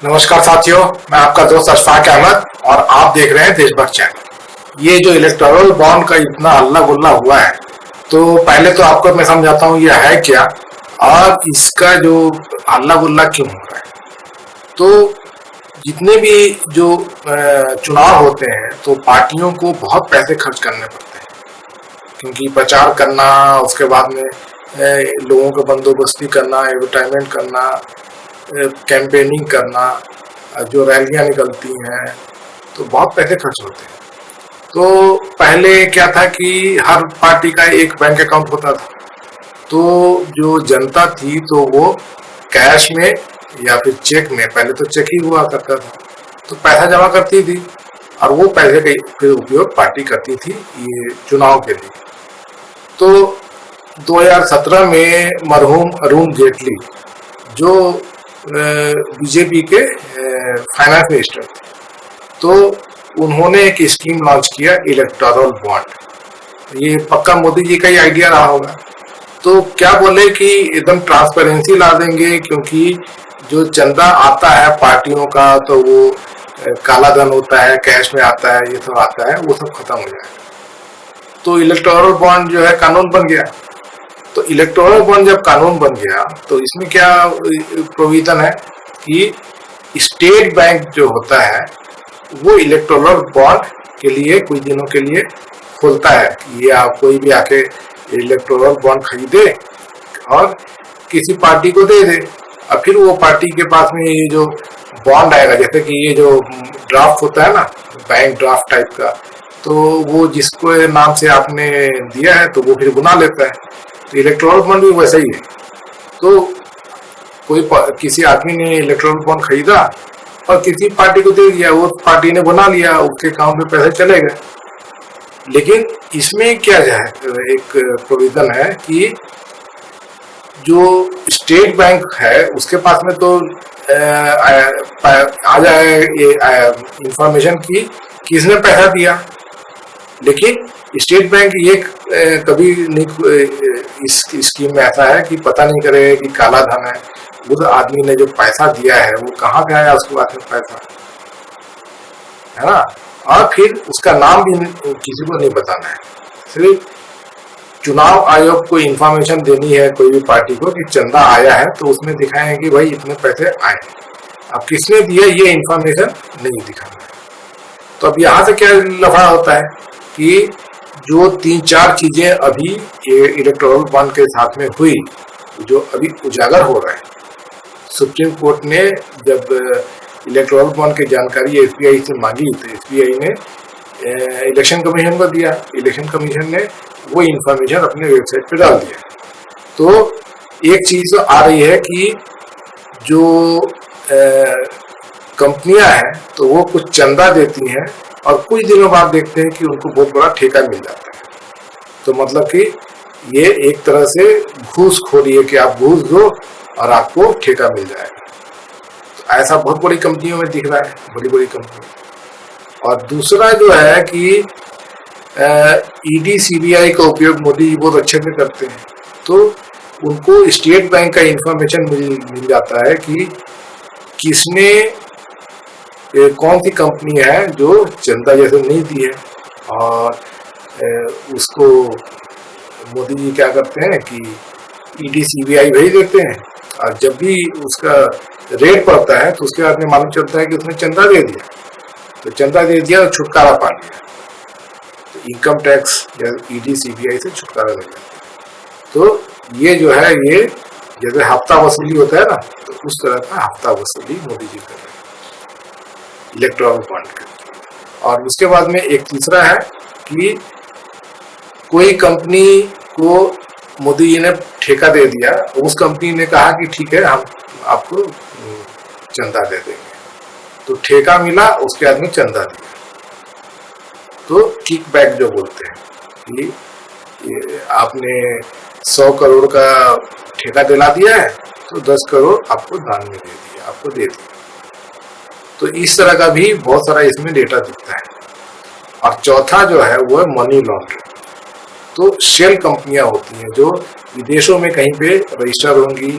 नमस्कार साथियों, मैं आपका दोस्त अशफाक अहमद और आप देख रहे हैं देशभक्त चैनल। ये जो इलेक्टोरल बॉन्ड का इतना हल्ला गुल्ला हुआ है, तो पहले तो आपको मैं समझाता हूँ ये है क्या और इसका जो हल्ला गुल्ला क्यों हो रहा है। तो जितने भी जो चुनाव होते हैं तो पार्टियों को बहुत पैसे खर्च करने पड़ते हैं, क्योंकि प्रचार करना, उसके बाद में लोगों का बंदोबस्ती करना, एडवर्टाइजमेंट करना, कैंपेनिंग करना, जो रैलियां निकलती हैं, तो बहुत पैसे खर्च होते हैं। तो पहले क्या था कि हर पार्टी का एक बैंक अकाउंट होता था, तो जो जनता थी तो वो कैश में या फिर चेक में, पहले तो चेक ही हुआ करता था, तो पैसा जमा करती थी और वो पैसे का फिर उपयोग पार्टी करती थी ये चुनाव के लिए। तो 2017 में मरहूम अरुण जेटली जो बीजेपी के फाइनेंस मिनिस्टर थे, तो उन्होंने एक स्कीम लॉन्च किया, इलेक्टोरल बॉन्ड। ये पक्का मोदी जी का ही आइडिया रहा होगा। तो क्या बोले कि एकदम ट्रांसपेरेंसी ला देंगे, क्योंकि जो चंदा आता है पार्टियों का तो वो काला धन होता है, कैश में आता है, ये सब आता है, वो सब खत्म हो जाएगा। तो इलेक्टोरल बॉन्ड जो है कानून बन गया। तो इलेक्टोरल बॉन्ड जब कानून बन गया तो इसमें क्या प्रोविजन है कि स्टेट बैंक जो होता है वो इलेक्टोरल बॉन्ड के लिए कुछ दिनों के लिए खोलता है कि ये आप कोई भी आके इलेक्टोरल बॉन्ड खरीदे और किसी पार्टी को दे दे, और फिर वो पार्टी के पास में ये जो बॉन्ड आएगा, जैसे कि ये जो ड्राफ्ट होता है ना, बैंक ड्राफ्ट टाइप का, तो वो जिसको नाम से आपने दिया है तो वो फिर बुना लेता है। तो इलेक्टोरल बॉन्ड भी वैसा ही है। तो कोई किसी आदमी ने इलेक्टोरल बॉन्ड खरीदा और किसी पार्टी को दे दिया, वो पार्टी ने बना लिया, उसके अकाउंट में पैसे चले गए। लेकिन इसमें क्या है, एक प्रोविजन है कि जो स्टेट बैंक है उसके पास में तो आ जाए ये इंफॉर्मेशन की किसने पैसा दिया, लेकिन स्टेट बैंक ये कभी नहीं, इस स्कीम में ऐसा है कि पता नहीं करे कि काला धन है, उस आदमी ने जो पैसा दिया है वो कहाँ गया उसके पास में पैसा, है ना। और फिर उसका नाम भी किसी को नहीं बताना है, सिर्फ चुनाव आयोग को इंफॉर्मेशन देनी है कोई भी पार्टी को कि चंदा आया है, तो उसमें दिखाएं कि भाई इतने पैसे आए। अब किसने दिया ये इंफॉर्मेशन नहीं दिखाना है। तो अब यहाँ से क्या लफड़ा होता है कि जो 3-4 चीजें अभी इलेक्टोरल बॉन्ड के साथ में हुई, जो अभी उजागर हो रहा है। सुप्रीम कोर्ट ने जब इलेक्टोरल बॉन्ड की जानकारी एसबीआई से मांगी तो एसबीआई ने इलेक्शन कमीशन को दिया। इलेक्शन कमीशन ने वो इंफॉर्मेशन अपने वेबसाइट पे डाल दिया। तो एक चीज आ रही है कि जो कंपनियां हैं तो वो कुछ चंदा देती हैं और कुछ दिनों बाद देखते हैं कि उनको बहुत बड़ा ठेका मिल जाता है। तो मतलब कि ये एक तरह से घूसखोरी है कि आप घूस दो और आपको ठेका मिल जाएगा। तो ऐसा बहुत बड़ी कंपनियों में दिख रहा है, बड़ी बड़ी कंपनी। और दूसरा जो है कि ईडी सीबीआई का उपयोग मोदी जी बहुत अच्छे से करते हैं, तो उनको स्टेट बैंक का इंफॉर्मेशन मिल जाता है कि किसने कौन सी कंपनी है जो चंदा जैसे नहीं दी है, और उसको मोदी जी क्या करते हैं कि ईडी सीबीआई भेज देते हैं, और जब भी उसका रेट पड़ता है तो उसके बाद में मालूम चलता है कि उसने चंदा दे दिया। तो चंदा दे दिया और छुटकारा पा लिया, तो इनकम टैक्स या ईडी सीबीआई से छुटकारा मिल जाता है। तो ये जो है, ये जैसे हफ्ता वसूली होता है ना, तो उस तरह का हफ्ता वसूली मोदी जी कर रहे हैं इलेक्टोरल बॉन्ड के। और उसके बाद में एक तीसरा है कि कोई कंपनी को मोदी जी ने ठेका दे दिया, उस कंपनी ने कहा कि ठीक है हम आपको चंदा दे देंगे, तो ठेका मिला, उसके बाद में चंदा दिया। तो किक बैक जो बोलते हैं कि आपने 100 करोड़ का ठेका दिला दिया है तो 10 करोड़ आपको दान में दे दिया, आपको दे दिया। तो इस तरह का भी बहुत सारा इसमें डेटा दिखता है। और चौथा जो है वो है मनी लॉन्ड्रिंग। तो शेल कंपनियां होती हैं जो विदेशों में कहीं पे रजिस्टर होंगी,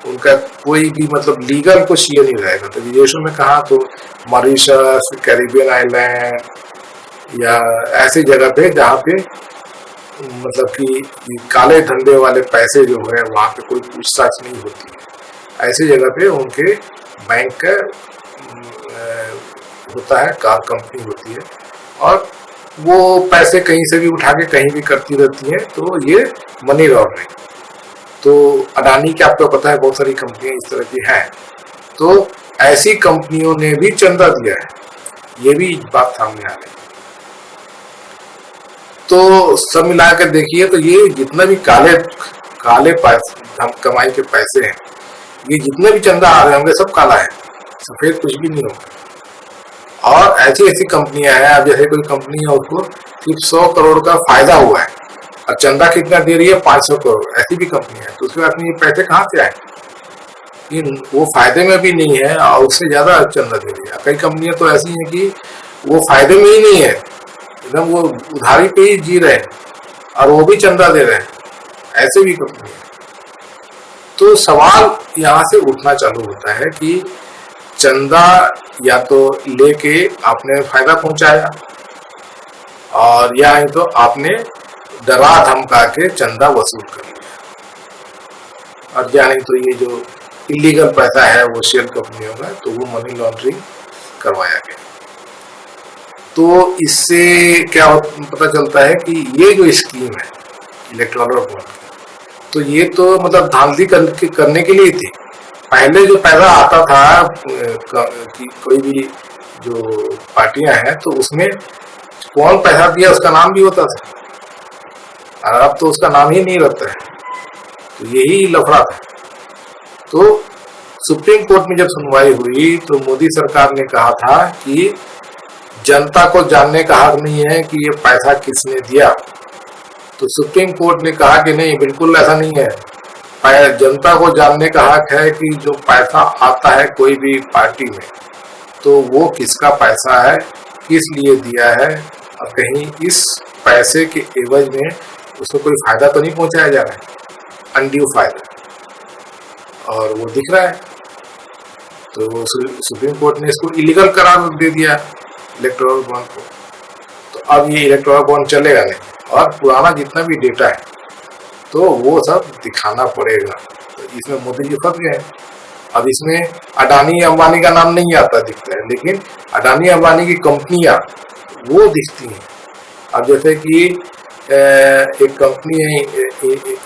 उनका कोई भी मतलब लीगल कुछ ये नहीं रहेगा। तो विदेशों में कहा तो मॉरिशस, कैरिबियन आइलैंड या ऐसी जगह पे जहाँ पे मतलब कि काले धंधे वाले पैसे जो है वहाँ पे कोई पूछताछ नहीं होती है। ऐसी जगह पे उनके बैंक का होता है, कार कंपनी होती है और वो पैसे कहीं से भी उठा के कहीं भी करती रहती है। तो ये मनी लॉन्ड्रिंग। तो अडानी के आपको पता है बहुत सारी कंपनियां इस तरह की हैं। तो ऐसी कंपनियों ने भी चंदा दिया है, ये भी बात सामने आ रही है। तो सब मिला कर देखिए तो ये जितना भी काले काले पैसे कमाई के पैसे हैं, ये जितने भी चंदा आ रहे होंगे सब काला है, सफेद कुछ भी नहीं होगा। और ऐसी ऐसी कंपनियां हैं, अब जैसे कोई कंपनी है उसको सिर्फ 100 करोड़ का फायदा हुआ है और चंदा कितना दे रही है 500 करोड़, ऐसी भी कंपनी है। तो उसके बाद ये पैसे कहाँ से आए? ये वो फायदे में भी नहीं है और उससे ज्यादा चंदा दे रही है। कई कंपनियां तो ऐसी हैं कि वो फायदे में ही नहीं है, एकदम वो उधारी पे ही जी रहे हैं और वो भी चंदा दे रहे हैं, ऐसे भी कंपनी है। तो सवाल यहाँ से उठना चालू होता है कि चंदा या तो लेके आपने फायदा पहुंचाया और या तो आपने डरा धमका के चंदा वसूल कर लिया, और या नहीं तो ये जो इलीगल पैसा है वो शेल कंपनियों का, तो वो मनी लॉन्ड्रिंग करवाया गया। तो इससे क्या पता चलता है कि ये जो स्कीम है इलेक्टोरल बॉन्ड, तो ये तो मतलब धांधली करने के लिए थी। पहले जो पैसा आता था कि कोई भी जो पार्टियां हैं तो उसमें कौन पैसा दिया उसका नाम भी होता था, और अब तो उसका नाम ही नहीं रहता है। तो यही लफड़ा था। तो सुप्रीम कोर्ट में जब सुनवाई हुई तो मोदी सरकार ने कहा था कि जनता को जानने का हक नहीं है कि ये पैसा किसने दिया। तो सुप्रीम कोर्ट ने कहा कि नहीं, बिल्कुल ऐसा नहीं है। जनता को जानने का हक है कि जो पैसा आता है कोई भी पार्टी में, तो वो किसका पैसा है, किस लिए दिया है, और कहीं इस पैसे के एवज में उसको कोई फायदा तो नहीं पहुंचाया जा रहा है, अनड्यू फायदा, और वो दिख रहा है। तो वो सुप्रीम कोर्ट ने इसको इलीगल करार दे दिया इलेक्टोरल बॉन्ड को। तो अब ये इलेक्टोरल बॉन्ड चलेगा नहीं, और पुराना जितना भी डेटा है तो वो सब दिखाना पड़ेगा। तो इसमें मोदी जी फंस गए। अब इसमें अडानी अंबानी का नाम नहीं आता दिखता है, लेकिन अडानी अंबानी की कंपनियां वो दिखती हैं। अब जैसे कि एक कंपनी है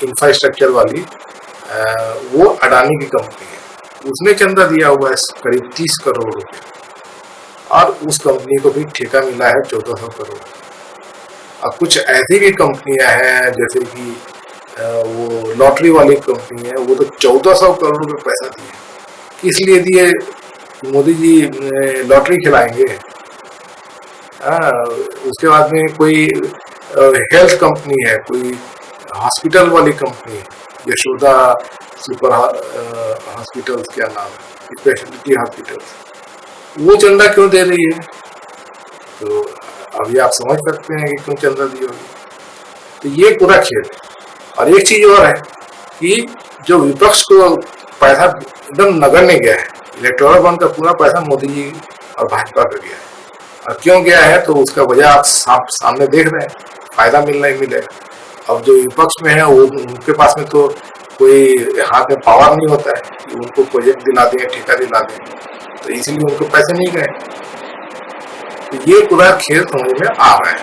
इंफ्रास्ट्रक्चर वाली, वो अडानी की कंपनी है, उसने चंदा दिया हुआ है करीब 30 करोड़ रुपए, और उस कंपनी को भी ठेका मिला है 1400 करोड़। और कुछ ऐसी भी कंपनियां हैं जैसे कि वो लॉटरी वाली कंपनी है, वो तो 1400 करोड़ रुपए पैसा दिए। किस लिए दिए? मोदी जी लॉटरी खिलाएंगे। उसके बाद में कोई हेल्थ कंपनी है, कोई हॉस्पिटल वाली कंपनी है, यशोदा सुपर हॉस्पिटल्स, क्या नाम है, स्पेशलिटी हॉस्पिटल्स, वो चंदा क्यों दे रही है? तो अभी आप समझ सकते हैं कि क्यों चंदा दी होगी। तो ये पूरा खेल है। और एक चीज और है कि जो विपक्ष को पैसा एकदम नगण्य गया है, इलेक्टोरल बॉन्ड का पूरा पैसा मोदी जी और भाजपा का गया है। और क्यों गया है तो उसका वजह आप सामने देख रहे हैं, फायदा मिलना ही मिलेगा। अब जो विपक्ष में है वो उनके पास में तो कोई हाथ में पावर नहीं होता है कि उनको प्रोजेक्ट दिला दें, ठेका दिला दें, तो इसलिए उनको पैसे नहीं गए। तो ये पूरा खेल समझ में आ रहा है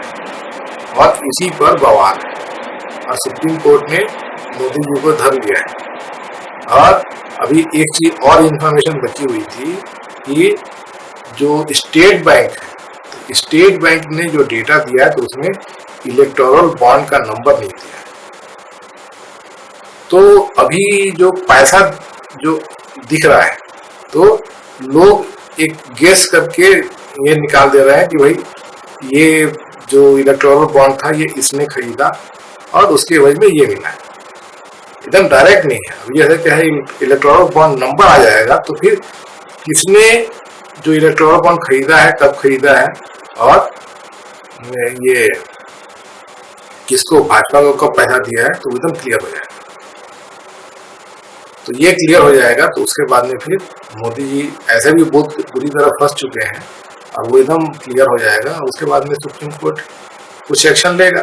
और इसी पर बवाल है, और सुप्रीम कोर्ट ने मोदी जी को धर लिया है। और अभी एक चीज और इंफॉर्मेशन बची हुई थी कि जो स्टेट बैंक है, तो स्टेट बैंक ने जो डेटा दिया है तो उसमें इलेक्टोरल बॉन्ड का नंबर नहीं दिया है। तो अभी जो पैसा जो दिख रहा है तो लोग एक गेस करके ये निकाल दे रहे हैं कि भाई ये जो इलेक्टोरल बॉन्ड था ये इसने खरीदा और उसके वजह में ये मिला है। एकदम डायरेक्ट नहीं है। अभी जैसे क्या है, इलेक्टोरल बॉन्ड नंबर आ जाएगा तो फिर किसने जो इलेक्टोरल बॉन्ड खरीदा है, कब खरीदा है, और ये किसको भाजपा को कब पैसा दिया है, तो एकदम क्लियर हो जाएगा। तो ये क्लियर हो जाएगा तो उसके बाद में फिर मोदी जी ऐसे भी बहुत बुरी तरह फंस चुके हैं और वो एकदम क्लियर हो जाएगा। उसके बाद में सुप्रीम कोर्ट कुछ एक्शन लेगा।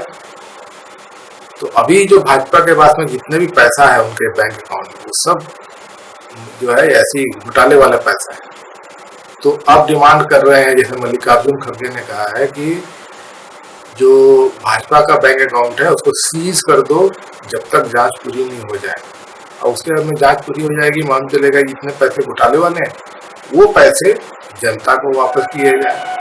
तो अभी जो भाजपा के पास में जितने भी पैसा है उनके बैंक अकाउंट में, वो सब जो है ऐसी घोटाले वाला पैसा है। तो अब डिमांड कर रहे हैं, जैसे मल्लिकार्जुन खड़गे ने कहा है कि जो भाजपा का बैंक अकाउंट है उसको सीज कर दो जब तक जांच पूरी नहीं हो जाए, और उसके बाद में जांच पूरी हो जाएगी, मालूम चलेगा जितने पैसे घोटाले वाले हैं वो पैसे जनता को वापस किए जाए।